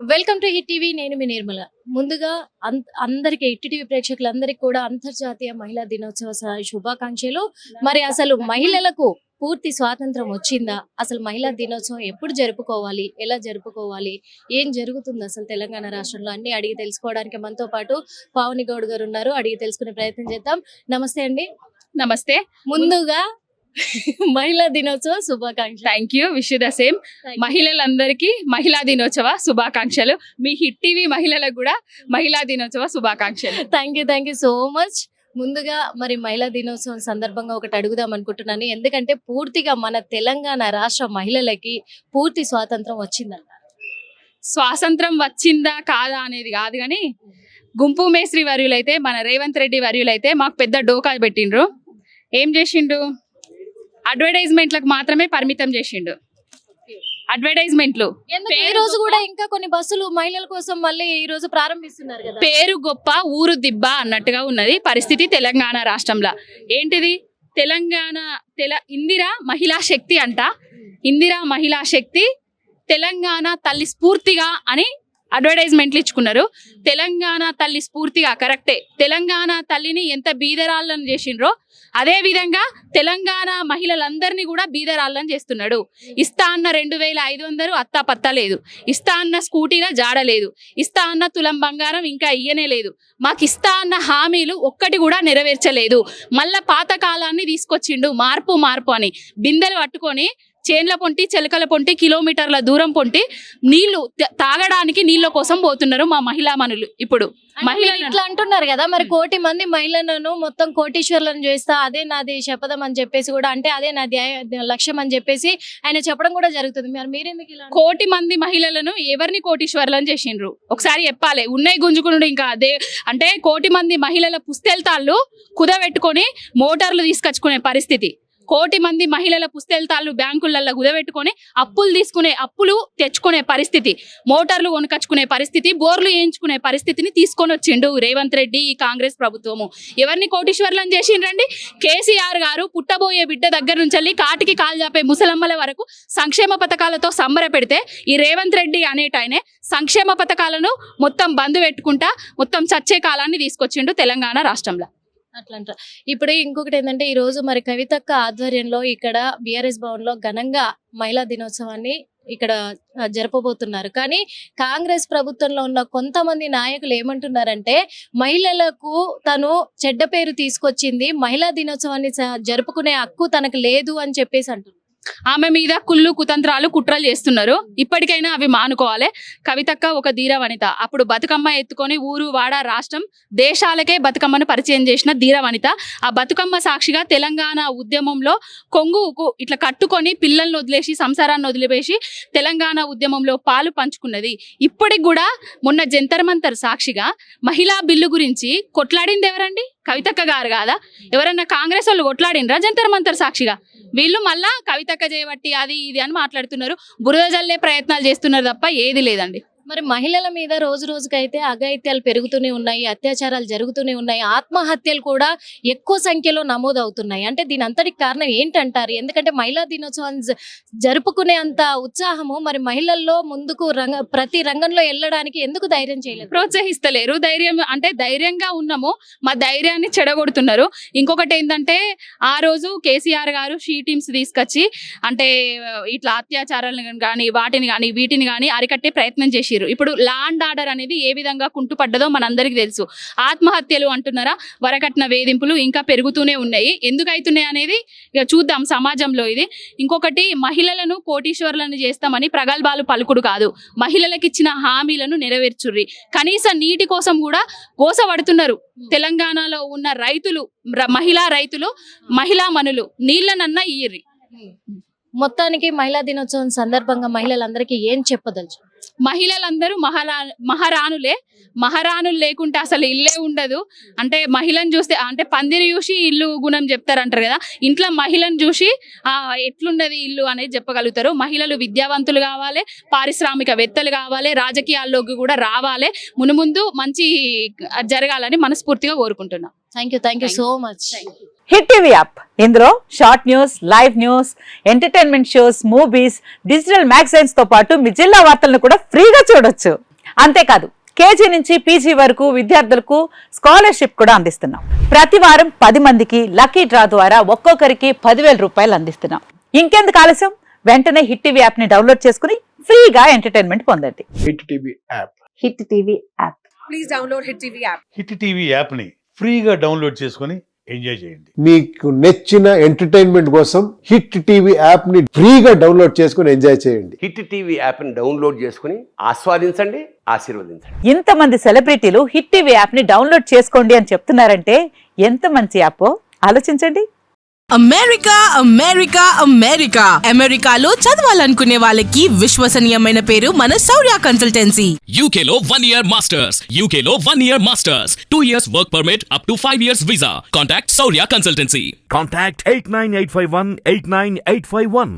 Welcome to hit TV. నేను మీ నిర్మల. ముందుగా అందరికి హిట్ టీవీ ప్రేక్షకులందరికీ కూడా అంతర్జాతీయ మహిళా దినోత్సవ శుభాకాంక్షలు. మరి అసలు మహిళలకు పూర్తి స్వాతంత్రం వచ్చిందా? అసలు మహిళా దినోత్సవం ఎప్పుడు జరుపుకోవాలి, ఎలా జరుపుకోవాలి, ఏం జరుగుతుంది అసలు తెలంగాణ రాష్ట్రంలో అన్ని అడిగి తెలుసుకోవడానికి మనతో పాటు పావని గౌడ్ గారు ఉన్నారు. అడిగి తెలుసుకునే ప్రయత్నం చేద్దాం. నమస్తే అండి. నమస్తే. ముందుగా మహిళా దినోత్సవ శుభాకాంక్షలు. Thank you. Wish the same. మహిళలందరికీ మహిళా దినోత్సవ శుభాకాంక్షలు. మీ హిట్ టీవీ మహిళలకు కూడా మహిళా దినోత్సవ శుభాకాంక్షలు. Thank you so much. ముందుగా మరి మహిళా దినోత్సవం సందర్భంగా ఒకటి అడుగుదాం అనుకుంటున్నాను. ఎందుకంటే పూర్తిగా మన తెలంగాణ రాష్ట్ర మహిళలకి పూర్తి స్వాతంత్రం వచ్చిందంట. స్వాతంత్రం వచ్చిందా కాదా అనేది కాదు కానీ గుంపు మేస్త్రి వర్యులైతే మన రేవంత్ రెడ్డి వర్యులైతే మాకు పెద్ద డోకా పెట్టిండ్రు. ఏం చేసిండు? అడ్వర్టైజ్మెంట్లకు మాత్రమే పరిమితం చేసిండు. అడ్వర్టైజ్మెంట్లు ఈ రోజు కూడా ఇంకా కొన్ని బస్సులు మహిళల కోసం మళ్ళీ ఈ రోజు ప్రారంభిస్తున్నారు కదా. పేరు గొప్ప ఊరు దిబ్బ అన్నట్టుగా ఉన్నది పరిస్థితి తెలంగాణ రాష్ట్రంలో. ఏంటిది? ఇందిరా మహిళా శక్తి అంట. ఇందిరా మహిళా శక్తి తెలంగాణ తల్లి స్ఫూర్తిగా అని అడ్వర్టైజ్మెంట్లు ఇచ్చుకున్నారు. తెలంగాణ తల్లి స్ఫూర్తిగా కరెక్టే. తెలంగాణ తల్లిని ఎంత బీదరాళ్ళని చేసిండ్రో అదే విధంగా తెలంగాణ మహిళలందరినీ కూడా బీదరాళ్ళని చేస్తున్నాడు. ఇస్తా అన్న 2500 అత్తా పత్తా లేదు. ఇస్తా అన్న స్కూటీలో జాడలేదు. ఇస్తా అన్న తులం బంగారం ఇంకా ఇయ్యనే లేదు. మాకు ఇస్తా అన్న హామీలు ఒక్కటి కూడా నెరవేర్చలేదు. మళ్ళా పాత కాలాన్ని తీసుకొచ్చిండు. మార్పు అని బిందెలు పట్టుకొని చేన్ల పొంటి చెలకల పొంటి కిలోమీటర్ల దూరం పొంటి నీళ్లు తాగడానికి నీళ్ళ కోసం పోతున్నారు మా మహిళా మనులు. ఇప్పుడు మహిళలు ఇట్లా అంటున్నారు కదా, మరి 1 కోటి మంది మహిళలను మొత్తం కోటీశ్వర్లను చేస్తా, అదే నాది శపథం అని చెప్పేసి కూడా, అంటే అదే నాది లక్ష్యం అని చెప్పేసి ఆయన చెప్పడం కూడా జరుగుతుంది. మరి మీరెందుకు ఇలా? 1 కోటి మంది మహిళలను ఎవరిని కోటీశ్వర్లను చేసిండ్రు ఒకసారి చెప్పాలి. ఉన్నాయి గుంజుకునుడు ఇంకా అదే అంటే 1 కోటి మంది మహిళల పుస్తెల్తాళ్ళు కుదబెట్టుకొని మోటార్లు తీసుకొచ్చుకునే పరిస్థితి. 1 కోటి మంది మహిళల పుస్తెల్తాళ్ళు బ్యాంకులలో కుదబెట్టుకొని అప్పులు తెచ్చుకునే పరిస్థితి, మోటార్లు కొనుకొచ్చుకునే పరిస్థితి, బోర్లు వేయించుకునే పరిస్థితిని తీసుకొని వచ్చిండు రేవంత్ రెడ్డి ఈ కాంగ్రెస్ ప్రభుత్వము. ఎవరిని కోటీశ్వర్లను చేసిండ్రండి? కేసీఆర్ గారు పుట్టబోయే బిడ్డ దగ్గర నుంచి కాటికి కాలు చాపే ముసలమ్మల వరకు సంక్షేమ పథకాలతో సంబర పెడితే ఈ రేవంత్ రెడ్డి అనేటాయనే సంక్షేమ పథకాలను మొత్తం బంద్ పెట్టుకుంటా మొత్తం చచ్చే కాలాన్ని తీసుకొచ్చిండు తెలంగాణ రాష్ట్రంలో. అట్లంట. ఇప్పుడు ఇంకొకటి ఏంటంటే, ఈ రోజు మరి కవితక్క ఆధ్వర్యంలో ఇక్కడ బిఆర్ఎస్ భవన్ లో ఘనంగా మహిళా దినోత్సవాన్ని ఇక్కడ జరపబోతున్నారు. కానీ కాంగ్రెస్ ప్రభుత్వంలో ఉన్న కొంతమంది నాయకులు ఏమంటున్నారంటే, మహిళలకు తను చెడ్డ పేరు తీసుకొచ్చింది, మహిళా దినోత్సవాన్ని జరుపుకునే హక్కు తనకు లేదు అని చెప్పేసి అంటున్నారు. ఆమె మీద కుళ్ళు కుతంత్రాలు కుట్రలు చేస్తున్నారు. ఇప్పటికైనా అవి మానుకోవాలి. కవితక్క ఒక ధీర వనిత. అప్పుడు బతుకమ్మ ఎత్తుకొని ఊరు వాడ రాష్ట్రం దేశాలకే బతుకమ్మను పరిచయం చేసిన ధీర వనిత. ఆ బతుకమ్మ సాక్షిగా తెలంగాణ ఉద్యమంలో కొంగుకు ఇట్లా కట్టుకొని పిల్లల్ని వదిలేసి సంసారాన్ని వదిలిపేసి తెలంగాణ ఉద్యమంలో పాలు పంచుకున్నది. ఇప్పటికి కూడా మొన్న జంతర్ మంతర్ సాక్షిగా మహిళా బిల్లు గురించి కొట్లాడింది ఎవరండి? కవితక్క గారు కాదా? ఎవరన్నా కాంగ్రెస్ వాళ్ళు కొట్లాడినరా జంతర్ మంతర్ సాక్షిగా? వీళ్ళు మళ్ళా కవితక్క చేయబట్టి అది ఇది అని మాట్లాడుతున్నారు. బురద జల్లే ప్రయత్నాలు చేస్తున్నారు తప్ప ఏది లేదండి. మరి మహిళల మీద రోజు రోజుకైతే అఘాయిత్యాలు పెరుగుతూనే ఉన్నాయి, అత్యాచారాలు జరుగుతూనే ఉన్నాయి, ఆత్మహత్యలు కూడా ఎక్కువ సంఖ్యలో నమోదవుతున్నాయి. అంటే దీని అంతటికి కారణం ఏంటంటారు? ఎందుకంటే మహిళా దినోత్సవం జరుపుకునే అంత ఉత్సాహము మరి మహిళల్లో ముందుకు ప్రతి రంగంలో వెళ్ళడానికి ఎందుకు ధైర్యం చేయలేదు? ప్రోత్సహిస్తలేరు. ధైర్యంగా ఉన్నాము, మా ధైర్యాన్ని చెడగొడుతున్నారు. ఇంకొకటి ఏంటంటే, ఆ రోజు కేసీఆర్ గారు షీ టీమ్స్ తీసుకొచ్చి అంటే ఇట్లా అత్యాచారాలను కానీ వీటిని కానీ అరికట్టే ప్రయత్నం చేసి ఇప్పుడు లా అండ్ ఆర్డర్ అనేది ఏ విధంగా కుంటుపడ్డదో మనందరికీ తెలుసు. ఆత్మహత్యలు అంటున్నారా, వరకట్న వేధింపులు ఇంకా పెరుగుతూనే ఉన్నాయి. ఎందుకు అవుతున్నాయి అనేది ఇక చూద్దాం సమాజంలో. ఇది ఇంకొకటి, మహిళలను కోటీశ్వర్లను చేస్తామని ప్రగల్భాలు పలుకుడు కాదు, మహిళలకు ఇచ్చిన హామీలను నెరవేర్చుర్రి. కనీస నీటి కోసం కూడా గోసపడుతున్నారు తెలంగాణలో ఉన్న రైతులు, మహిళా రైతులు, మహిళా మనులు. నీళ్లనన్నా ఇయ్యిర్రి. మొత్తానికి మహిళా దినోత్సవం సందర్భంగా మహిళలందరికీ ఏం చెప్పదలుచు? మహిళలందరూ మహారాణులు లేకుంటే అసలు ఇల్లే ఉండదు. అంటే మహిళను చూస్తే అంటే పందిరి చూసి ఇల్లు గుణం చెప్తారంటారు కదా, ఇంట్లో మహిళను చూసి ఎట్లుండదు ఇల్లు అనేది చెప్పగలుగుతారు. మహిళలు విద్యావంతులు కావాలి, పారిశ్రామికవేత్తలు కావాలి, రాజకీయాల్లోకి కూడా రావాలి. మునుముందు మంచి జరగాలని మనస్ఫూర్తిగా కోరుకుంటున్నాం. Thank you so much. Hit TV app, ఇందులో short news, live news, entertainment shows, movies, digital magazines తో పాటు మీ జిల్లా వార్తలను కూడా ఫ్రీగా చూడొచ్చు. అంతేకాదు కేజీ నుంచి పీజీ వరకు విద్యార్థులకు స్కాలర్షిప్ కూడా అందిస్తున్నాం. ప్రతి వారం 10 మందికి లక్కీ డ్రా ద్వారా ఒక్కొక్కరికి 10,000 రూపాయలు అందిస్తున్నాం. ఇంకెందుకు ఆలస్యం, వెంటనే హిట్ టీవీ యాప్ ని డౌన్లోడ్ చేసుకుని ఫ్రీగా ఎంటర్టైన్మెంట్ పొందండి. Hit TV app. Hit TV app. Please download Hit TV app. Hit TV యాప్ని ఫ్రీగా డౌన్లోడ్ చేసుకొని ఎంజాయ్ చేయండి. మీకు నచ్చిన ఎంటర్టైన్మెంట్ కోసం హిట్ టీవీ యాప్ ని ఫ్రీగా డౌన్లోడ్ చేసుకుని ఎంజాయ్ చేయండి. హిట్ టీవీ యాప్ని డౌన్లోడ్ చేసుకుని ఆస్వాదించండి, ఆశీర్వదించండి. ఇంతమంది సెలబ్రిటీలు హిట్ టీవీ యాప్ ని డౌన్లోడ్ చేసుకోండి అని చెప్తున్నారంటే ఎంత మంచి యాప్ ఆలోచించండి. అమెరికా అమెరికా అమెరికా అమెరికాలో చదవాలనుకునే వాళ్ళకి విశ్వసనీయమైన పేరు మన శౌర్య consultancy. UK Law 1 Year Masters. UK Law 1 Year Masters. 2 years work permit up to 5 years visa. Contact Saurya Consultancy. Contact 89851 89851.